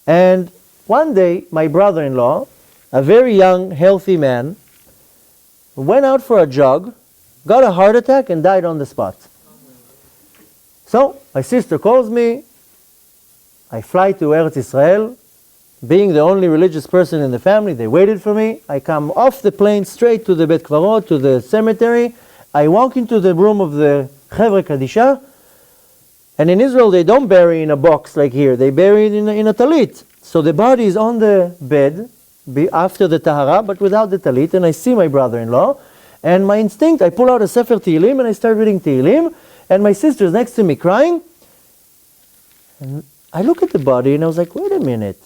And one day, my brother-in-law, a very young, healthy man, went out for a jog, got a heart attack, and died on the spot. So, my sister calls me, I fly to Eretz Israel, being the only religious person in the family, they waited for me, I come off the plane straight to the Bet Kvarot, to the cemetery, I walk into the room of the Chevre Kadisha, and in Israel they don't bury in a box like here, they bury it in a talit. So the body is on the bed, after the tahara, but without the talit, and I see my brother-in-law, and my instinct, I pull out a Sefer Tehillim, and I start reading Tehillim, and my sister's next to me crying, and I look at the body, and I was like, wait a minute,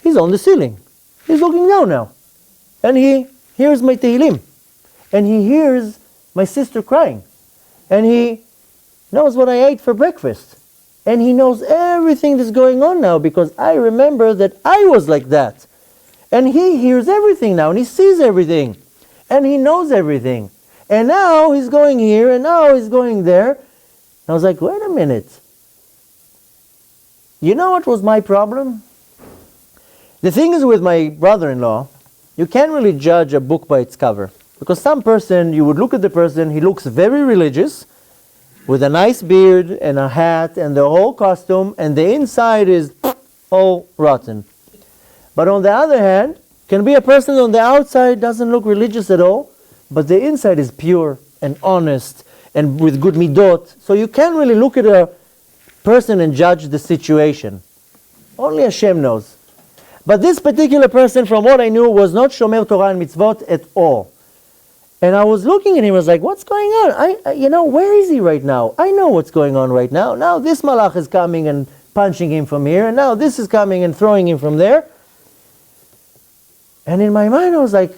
he's on the ceiling, he's looking down now, and he hears my Tehillim, and he hears my sister crying, and he knows what I ate for breakfast, and he knows everything that's going on now, because I remember that I was like that. And he hears everything now, and he sees everything, and he knows everything. And now he's going here, and now he's going there. And I was like, wait a minute. You know what was my problem? The thing is with my brother-in-law, you can't really judge a book by its cover. Because some person, you would look at the person, he looks very religious, with a nice beard and a hat and the whole costume, and the inside is all rotten. But on the other hand, can be a person on the outside doesn't look religious at all, but the inside is pure and honest and with good midot. So you can't really look at a person and judge the situation. Only Hashem knows. But this particular person, from what I knew, was not Shomer Torah and Mitzvot at all. And I was looking at him, I was like, what's going on? Where is he right now? I know what's going on right now. Now this malach is coming and punching him from here, and now this is coming and throwing him from there. And in my mind I was like,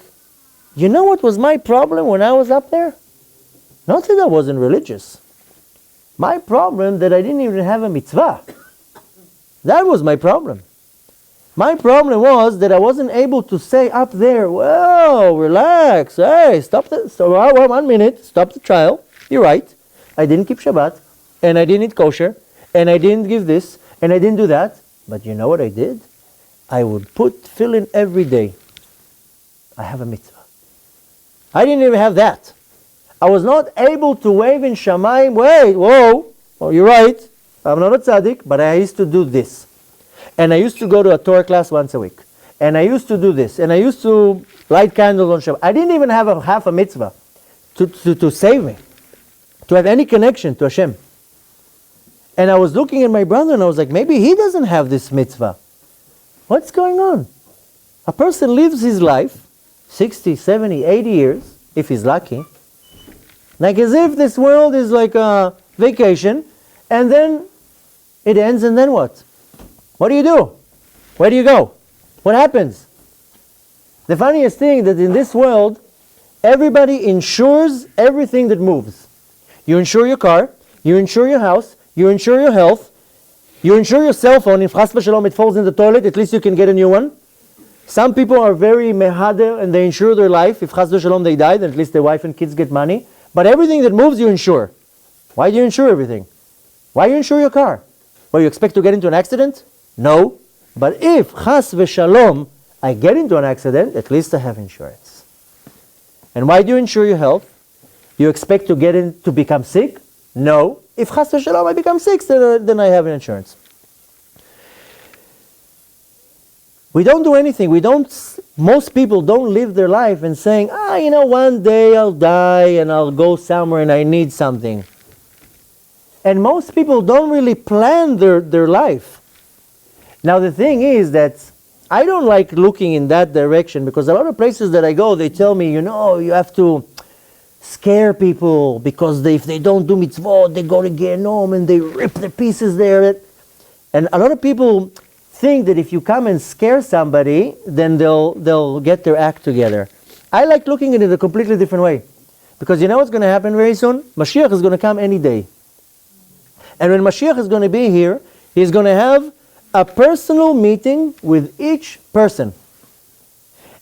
you know what was my problem when I was up there? Not that I wasn't religious. My problem that I didn't even have a mitzvah. That was my problem. My problem was that I wasn't able to say up there, whoa, relax, hey, stop 1 minute, stop the trial. You're right. I didn't keep Shabbat, and I didn't eat kosher, and I didn't give this, and I didn't do that. But you know what I did? I would put tefillin every day. I have a mitzvah. I didn't even have that. I was not able to wave in Shamayim, wait, whoa, oh, you're right, I'm not a tzaddik, but I used to do this. And I used to go to a Torah class once a week. And I used to do this. And I used to light candles on Shabbat. I didn't even have half a mitzvah to save me, to have any connection to Hashem. And I was looking at my brother and I was like, maybe he doesn't have this mitzvah. What's going on? A person lives his life, 60, 70, 80 years, if he's lucky, like as if this world is like a vacation, and then it ends, and then what? What do you do? Where do you go? What happens? The funniest thing that in this world, everybody insures everything that moves. You insure your car, you insure your house, you insure your health, you insure your cell phone. If chas v'shalom it falls in the toilet, at least you can get a new one. Some people are very mehader and they insure their life. If chas v'shalom they die, then at least their wife and kids get money. But everything that moves you insure. Why do you insure everything? Why do you insure your car? Well, you expect to get into an accident? No, but if chas v'shalom I get into an accident, at least I have insurance. And why do you insure your health? You expect to to become sick? No. If chas v'shalom I become sick, then I have an insurance. We don't do anything. Most people don't live their life and saying, one day I'll die and I'll go somewhere and I need something. And most people don't really plan their life. Now the thing is that I don't like looking in that direction, because a lot of places that I go, they tell me, you have to scare people, because if they don't do mitzvot, they go to Gehenom and they rip the pieces there. And a lot of people think that if you come and scare somebody, then they'll get their act together. I like looking at it a completely different way, because you know what's going to happen very soon? Mashiach is going to come any day. And when Mashiach is going to be here, he's going to have a personal meeting with each person.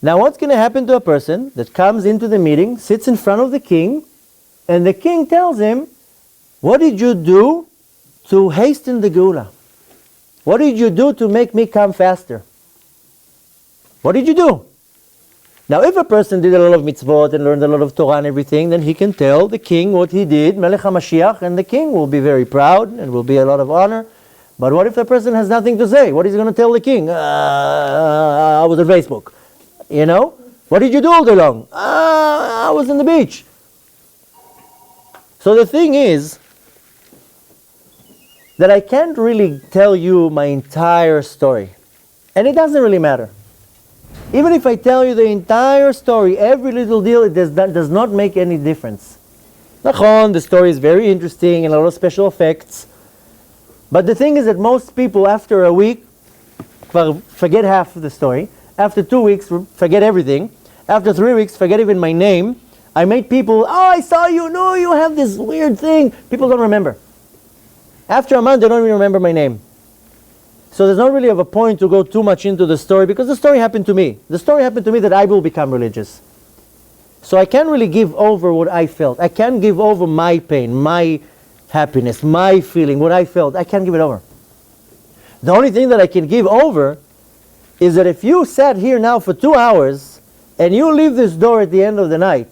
Now what's going to happen to a person that comes into the meeting, sits in front of the king, and the king tells him, what did you do to hasten the Geula? What did you do to make me come faster? What did you do? Now, if a person did a lot of mitzvot and learned a lot of Torah and everything, then he can tell the king what he did, Melech HaMashiach, and the king will be very proud and will be a lot of honor. But what if the person has nothing to say? What is he going to tell the king? I was on Facebook. You know? What did you do all day long? I was on the beach. So the thing is that I can't really tell you my entire story. And it doesn't really matter. Even if I tell you the entire story, every little deal, it does not make any difference. Nachon, the story is very interesting and a lot of special effects. But the thing is that most people, after a week, forget half of the story. After 2 weeks, forget everything. After 3 weeks, forget even my name. I made people, I saw you, no, you have this weird thing. People don't remember. After a month, they don't even remember my name. So there's not really of a point to go too much into the story, because the story happened to me. The story happened to me that I will become religious. So I can't really give over what I felt. I can't give over my pain, my happiness, my feeling, what I felt. I can't give it over. The only thing that I can give over is that if you sat here now for 2 hours and you leave this door at the end of the night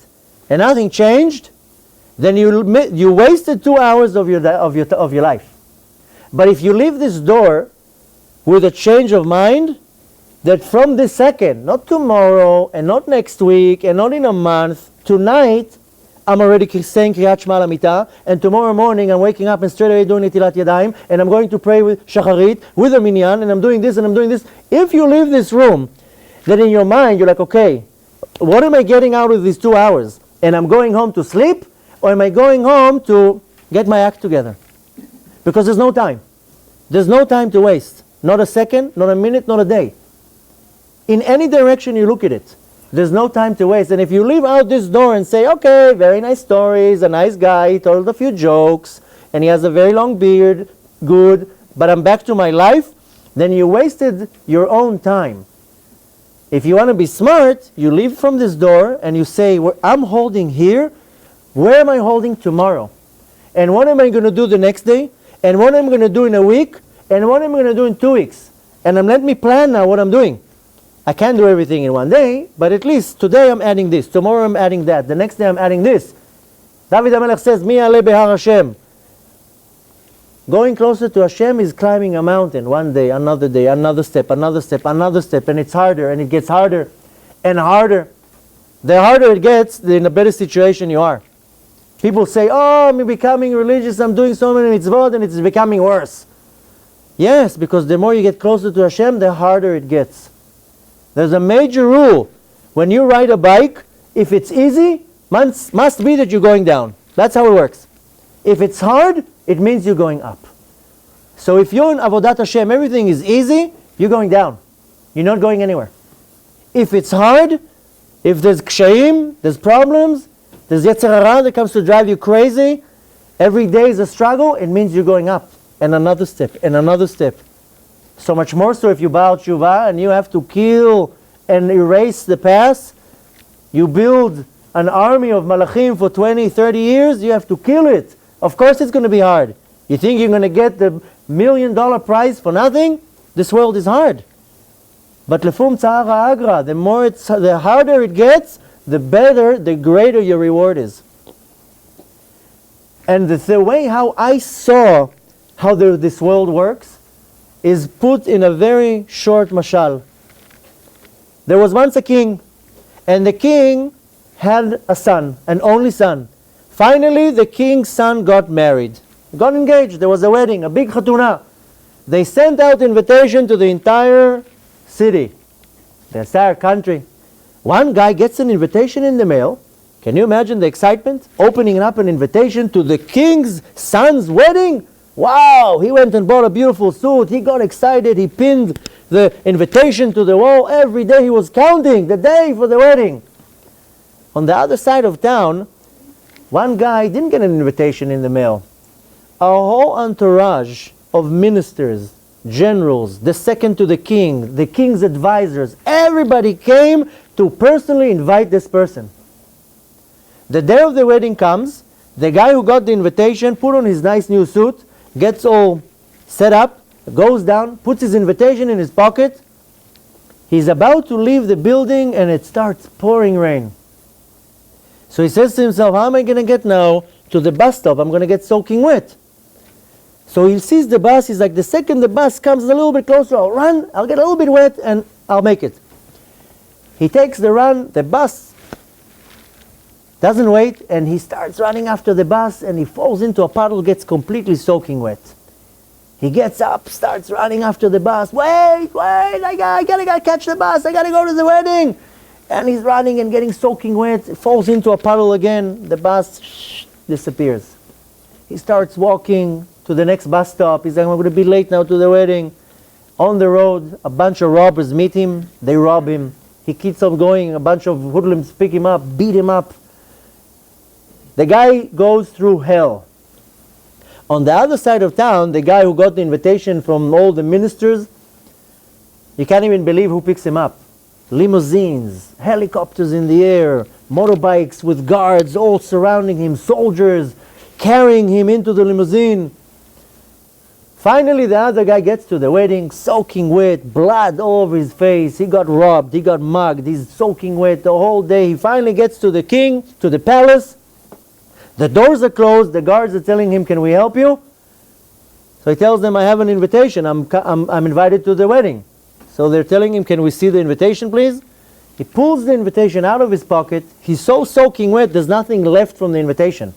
and nothing changed, then you wasted 2 hours of your life. But if you leave this door with a change of mind, that from this second, not tomorrow and not next week and not in a month, tonight I'm already saying Kriyat Shema L'Mitah, and tomorrow morning I'm waking up and straight away doing Netilat Yadayim, and I'm going to pray with Shacharit, with a minyan, and I'm doing this and I'm doing this. If you leave this room, then in your mind you're like, okay, what am I getting out of these 2 hours? And I'm going home to sleep, or am I going home to get my act together? Because there's no time. There's no time to waste. Not a second, not a minute, not a day. In any direction you look at it, there's no time to waste. And if you leave out this door and say, okay, very nice stories, a nice guy, he told a few jokes, and he has a very long beard, good, but I'm back to my life, then you wasted your own time. If you want to be smart, you leave from this door and you say, I'm holding here, where am I holding tomorrow? And what am I going to do the next day? And what am I going to do in a week? And what am I going to do in 2 weeks? And let me plan now what I'm doing. I can't do everything in one day, but at least today I'm adding this, tomorrow I'm adding that, the next day I'm adding this. David HaMelech says, Mi ale behar Hashem. Going closer to Hashem is climbing a mountain. One day, another step, another step, another step, and it's harder, and it gets harder and harder. The harder it gets, the in a better situation you are. People say, oh, I'm becoming religious, I'm doing so many mitzvot, and it's becoming worse. Yes, because the more you get closer to Hashem, the harder it gets. There's a major rule. When you ride a bike, if it's easy, must be that you're going down. That's how it works. If it's hard, it means you're going up. So if you're in Avodat Hashem, everything is easy, you're going down. You're not going anywhere. If it's hard, if there's kshayim, there's problems, there's Yetzer Hara that comes to drive you crazy, every day is a struggle, it means you're going up. And another step, and another step. So much more so if you bow tshuva and you have to kill and erase the past, you build an army of malachim for 20, 30 years, you have to kill it. Of course it's going to be hard. You think you're going to get the $1 million prize for nothing? This world is hard. But lefum tzara agra, the harder it gets, the better, the greater your reward is. And the way how I saw how this world works is put in a very short mashal. There was once a king, and the king had a son, an only son. Finally, the king's son got married, got engaged. There was a wedding, a big chatuna. They sent out invitation to the entire city, the entire country. One guy gets an invitation in the mail. Can you imagine the excitement? Opening up an invitation to the king's son's wedding. Wow, he went and bought a beautiful suit. He got excited. He pinned the invitation to the wall. Every day he was counting the day for the wedding. On the other side of town, one guy didn't get an invitation in the mail. A whole entourage of ministers, generals, the second to the king's advisors, everybody came to personally invite this person. The day of the wedding comes, the guy who got the invitation put on his nice new suit, gets all set up, goes down, puts his invitation in his pocket. He's about to leave the building and it starts pouring rain. So he says to himself, how am I going to get now to the bus stop? I'm going to get soaking wet. So he sees the bus. He's like, the second the bus comes a little bit closer, I'll run, I'll get a little bit wet and I'll make it. He takes the run, the bus doesn't wait, and he starts running after the bus and he falls into a puddle, gets completely soaking wet. He gets up, starts running after the bus. Wait, I gotta catch the bus, I gotta go to the wedding. And he's running and getting soaking wet, falls into a puddle again, the bus disappears. He starts walking to the next bus stop. He's like, I'm going to be late now to the wedding. On the road, a bunch of robbers meet him, they rob him. He keeps on going, a bunch of hoodlums pick him up, beat him up. The guy goes through hell. On the other side of town, the guy who got the invitation from all the ministers, you can't even believe who picks him up. Limousines, helicopters in the air, motorbikes with guards all surrounding him, soldiers carrying him into the limousine. Finally, the other guy gets to the wedding, soaking wet, blood all over his face. He got robbed, he got mugged, he's soaking wet the whole day. He finally gets to the king, to the palace. The doors are closed, the guards are telling him, can we help you? So he tells them, I have an invitation, I'm invited to the wedding. So they're telling him, can we see the invitation please? He pulls the invitation out of his pocket. He's so soaking wet, there's nothing left from the invitation.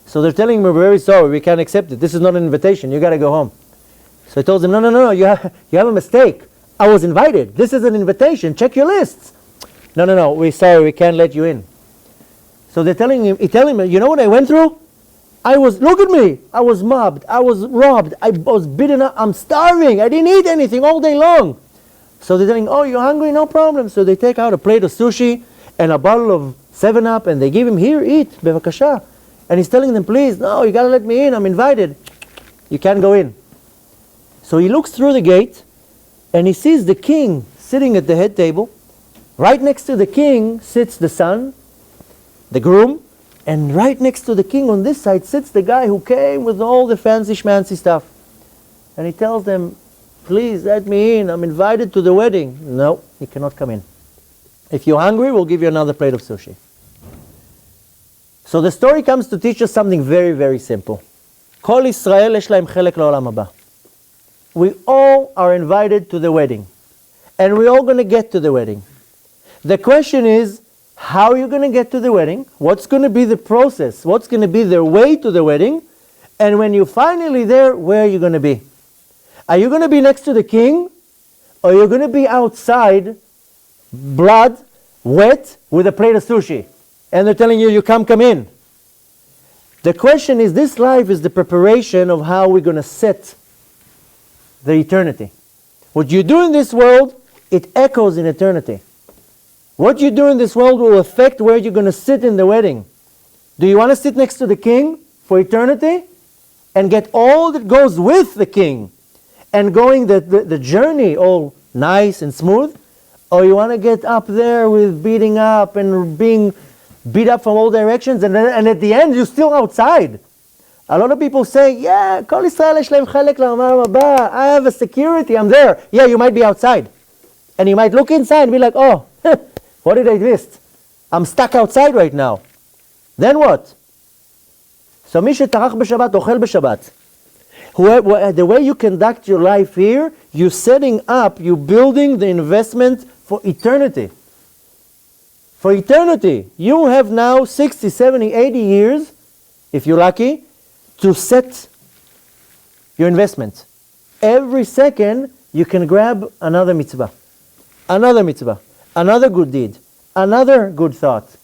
So they're telling him, we're very sorry, we can't accept it. This is not an invitation, you got to go home. So he tells them, no, you have a mistake. I was invited. This is an invitation. Check your lists. No, we're sorry, we can't let you in. So they're telling him, you know what I went through? Look at me. I was mobbed. I was robbed. I was beaten up. I'm starving. I didn't eat anything all day long. So they're telling, oh, you're hungry? No problem. So they take out a plate of sushi and a bottle of 7-Up and they give him, here, eat, bevakasha. And he's telling them, please, no, you got to let me in. I'm invited. You can't go in. So he looks through the gate and he sees the king sitting at the head table. Right next to the king sits the son, the groom, and right next to the king on this side sits the guy who came with all the fancy schmancy stuff. And he tells them, please let me in, I'm invited to the wedding. No, you cannot come in. If you're hungry, we'll give you another plate of sushi. So the story comes to teach us something very, very simple. Kol Yisrael yesh lahem chelek la'olam haba. We all are invited to the wedding. And we're all going to get to the wedding. The question is, how are you going to get to the wedding? What's going to be the process? What's going to be the way to the wedding? And when you're finally there, where are you going to be? Are you going to be next to the king? Or are you going to be outside, blood, wet, with a plate of sushi? And they're telling you, come in. The question is, this life is the preparation of how we're going to set the eternity. What you do in this world, it echoes in eternity. What you do in this world will affect where you're going to sit in the wedding. Do you want to sit next to the king for eternity and get all that goes with the king and going the journey all nice and smooth? Or you want to get up there with beating up and being beat up from all directions and at the end you're still outside? A lot of people say, yeah, Kol Yisrael yesh lahem chelek la'olam haba. I have a security, I'm there. Yeah, you might be outside. And you might look inside and be like, oh, what did I miss? I'm stuck outside right now. Then what? So mi shetarach b'Shabbat ochel b'Shabbat. The way you conduct your life here, you're setting up, you're building the investment for eternity. For eternity. You have now 60, 70, 80 years, if you're lucky, to set your investment. Every second, you can grab another mitzvah. Another mitzvah. Another good deed, another good thought.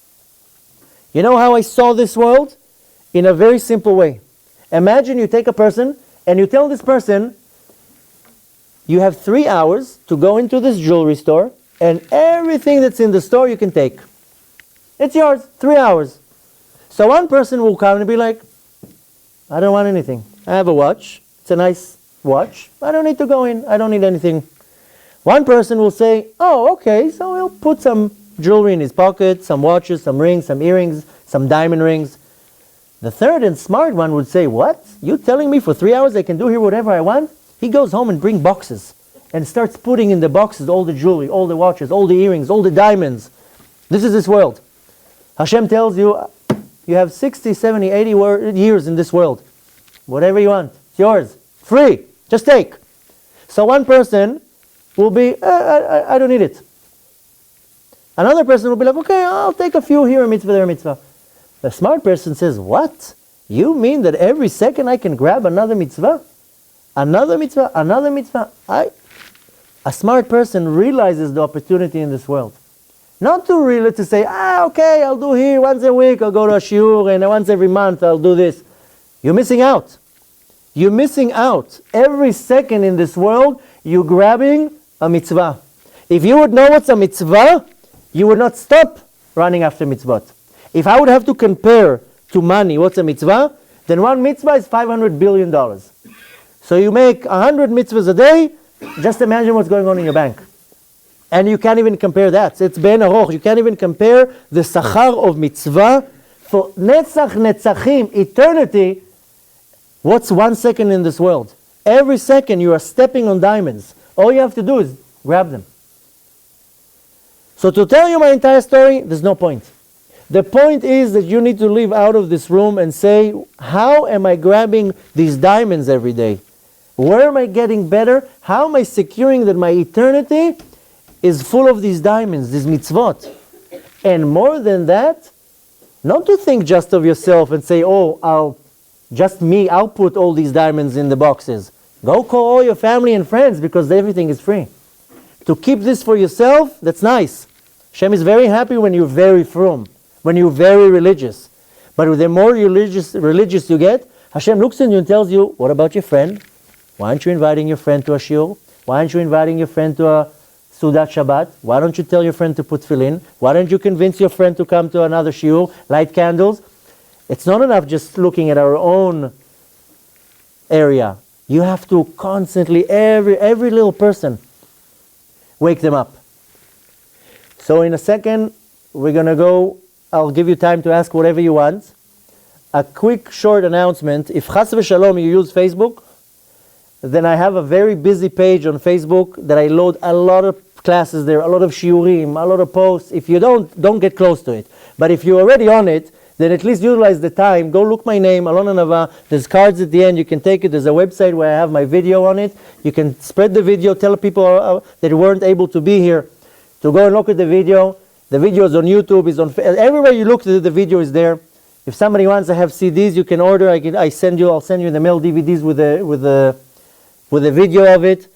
You know how I saw this world? In a very simple way. Imagine you take a person and you tell this person, you have 3 hours to go into this jewelry store and everything that's in the store you can take. It's yours, 3 hours. So one person will come and be like, I don't want anything. I have a watch. It's a nice watch. I don't need to go in. I don't need anything. One person will say, oh, okay, so he'll put some jewelry in his pocket, some watches, some rings, some earrings, some diamond rings. The third and smart one would say, what? You telling me for 3 hours I can do here whatever I want? He goes home and brings boxes and starts putting in the boxes all the jewelry, all the watches, all the earrings, all the diamonds. This is this world. Hashem tells you, you have 60, 70, 80 years in this world. Whatever you want, it's yours, free, just take. So one person will be, I don't need it. Another person will be like, okay, I'll take a few here, a mitzvah, there, a mitzvah. The smart person says, what? You mean that every second I can grab another mitzvah? Another mitzvah, another mitzvah? A smart person realizes the opportunity in this world. Not to say, okay, I'll do here once a week, I'll go to a shiur, and once every month I'll do this. You're missing out. You're missing out. Every second in this world, you're grabbing a mitzvah. If you would know what's a mitzvah, you would not stop running after mitzvot. If I would have to compare to money what's a mitzvah, then one mitzvah is $500 billion. So you make 100 mitzvahs a day, just imagine what's going on in your bank. And you can't even compare that. It's ben aroch. You can't even compare the sachar of mitzvah for netzach netzachim, eternity. What's 1 second in this world? Every second you are stepping on diamonds. All you have to do is grab them. So to tell you my entire story, there's no point. The point is that you need to leave out of this room and say, how am I grabbing these diamonds every day? Where am I getting better? How am I securing that my eternity is full of these diamonds, these mitzvot? And more than that, not to think just of yourself and say, I'll put all these diamonds in the boxes. Go call all your family and friends because everything is free. To keep this for yourself, that's nice. Hashem is very happy when you're very frum, when you're very religious. But the more religious you get, Hashem looks at you and tells you, what about your friend? Why aren't you inviting your friend to a shiur? Why aren't you inviting your friend to a Sudat Shabbat? Why don't you tell your friend to put tefillin? Why don't you convince your friend to come to another shiur, light candles? It's not enough just looking at our own area. You have to constantly, every little person, wake them up. So in a second, we're going to go, I'll give you time to ask whatever you want. A quick, short announcement. If chas v'shalom you use Facebook, then I have a very busy page on Facebook that I load a lot of classes there, a lot of shiurim, a lot of posts. If you don't get close to it. But if you're already on it, then at least utilize the time. Go look my name, Alon Anava. There's cards at the end. You can take it. There's a website where I have my video on it. You can spread the video. Tell people that weren't able to be here to go and look at the video. The video is on YouTube. Is on everywhere you look. The video is there. If somebody wants to have CDs, you can order. I'll send you in the mail DVDs with a video of it.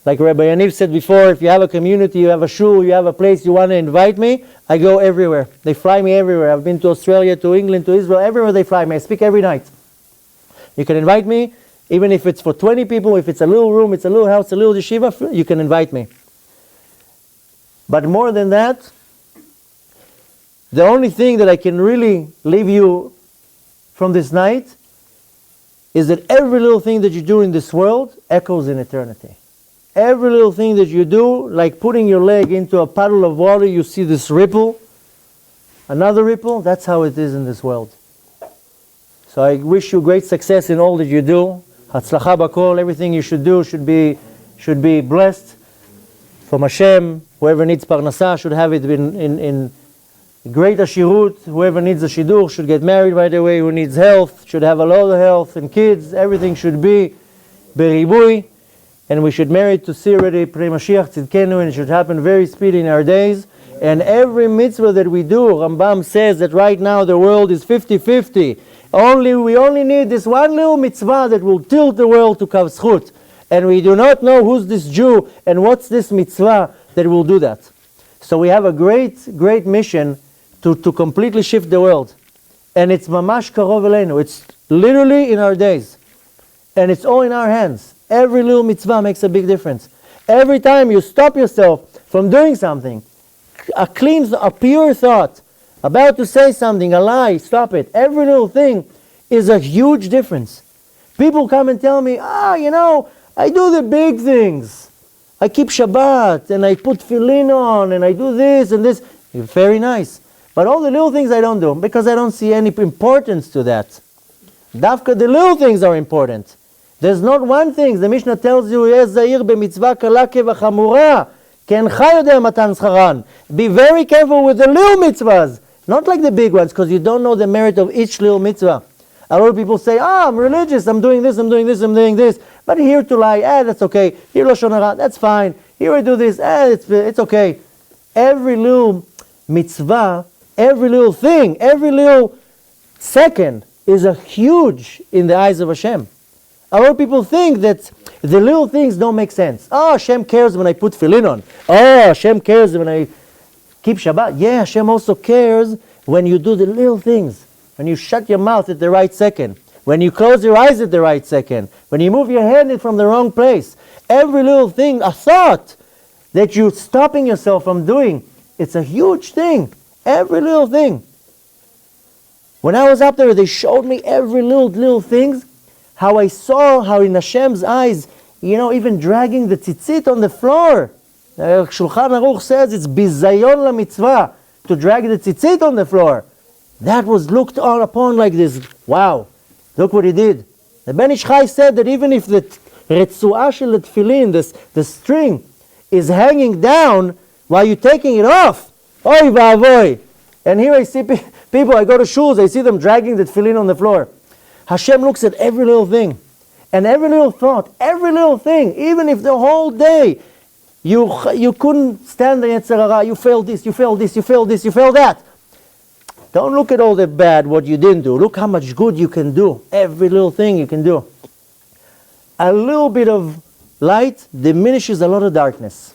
Like Rabbi Anava said before, if you have a community, you have a shul, you have a place, you want to invite me, I go everywhere. They fly me everywhere. I've been to Australia, to England, to Israel, everywhere they fly me. I speak every night. You can invite me, even if it's for 20 people, if it's a little room, it's a little house, a little yeshiva, you can invite me. But more than that, the only thing that I can really leave you from this night is that every little thing that you do in this world echoes in eternity. Every little thing that you do, like putting your leg into a puddle of water, you see this ripple, another ripple. That's how it is in this world. So I wish you great success in all that you do. Hatzlacha b'kol, everything you should do should be blessed from Hashem. Whoever needs parnasah should have it in great ashirut. Whoever needs a shidur should get married right away. Who needs health should have a lot of health and kids. Everything should be beribui. And we should merit to see already Pnei Mashiach Tzidkenu, and it should happen very speedy in our days. And every mitzvah that we do, Rambam says that right now the world is 50-50. We only need this one little mitzvah that will tilt the world to Kav Zchut. And we do not know who's this Jew and what's this mitzvah that will do that. So we have a great, great mission to completely shift the world. And it's mamash karov eleinu. It's literally in our days. And it's all in our hands. Every little mitzvah makes a big difference. Every time you stop yourself from doing something, a pure thought, about to say something, a lie, stop it. Every little thing is a huge difference. People come and tell me, I do the big things. I keep Shabbat, and I put tefillin on, and I do this and this. Very nice. But all the little things I don't do, because I don't see any importance to that. Dafka, the little things are important. There's not one thing. The Mishnah tells you, "Yeh zahir b'mitzvah kala kevachamura, kencha yodeh matan scharan." Be very careful with the little mitzvahs, not like the big ones, because you don't know the merit of each little mitzvah. A lot of people say, I'm religious, I'm doing this, I'm doing this, I'm doing this. But here to lie, that's okay. Here Lashon Hara, that's fine. Here I do this, it's okay. Every little mitzvah, every little thing, every little second is a huge in the eyes of Hashem. A lot of people think that the little things don't make sense. Oh, Hashem cares when I put tefillin on. Oh, Hashem cares when I keep Shabbat. Yeah, Hashem also cares when you do the little things. When you shut your mouth at the right second. When you close your eyes at the right second. When you move your hand from the wrong place. Every little thing, a thought that you're stopping yourself from doing, it's a huge thing. Every little thing. When I was up there, they showed me every little things. How I saw how in Hashem's eyes, even dragging the tzitzit on the floor. Shulchan Aruch says it's bizayon la mitzvah to drag the tzitzit on the floor. That was looked on upon like this. Wow, look what he did. The Ben Ish Chai said that even if the retzuah shel tefillin, the string, is hanging down while you're taking it off, oy va'avoy. And here I see people, I go to shuls, I see them dragging the tefillin on the floor. Hashem looks at every little thing, and every little thought, every little thing, even if the whole day you couldn't stand the Yetzer Hara, you failed this, you failed this, you failed this, you failed that. Don't look at all the bad, what you didn't do. Look how much good you can do. Every little thing you can do. A little bit of light diminishes a lot of darkness.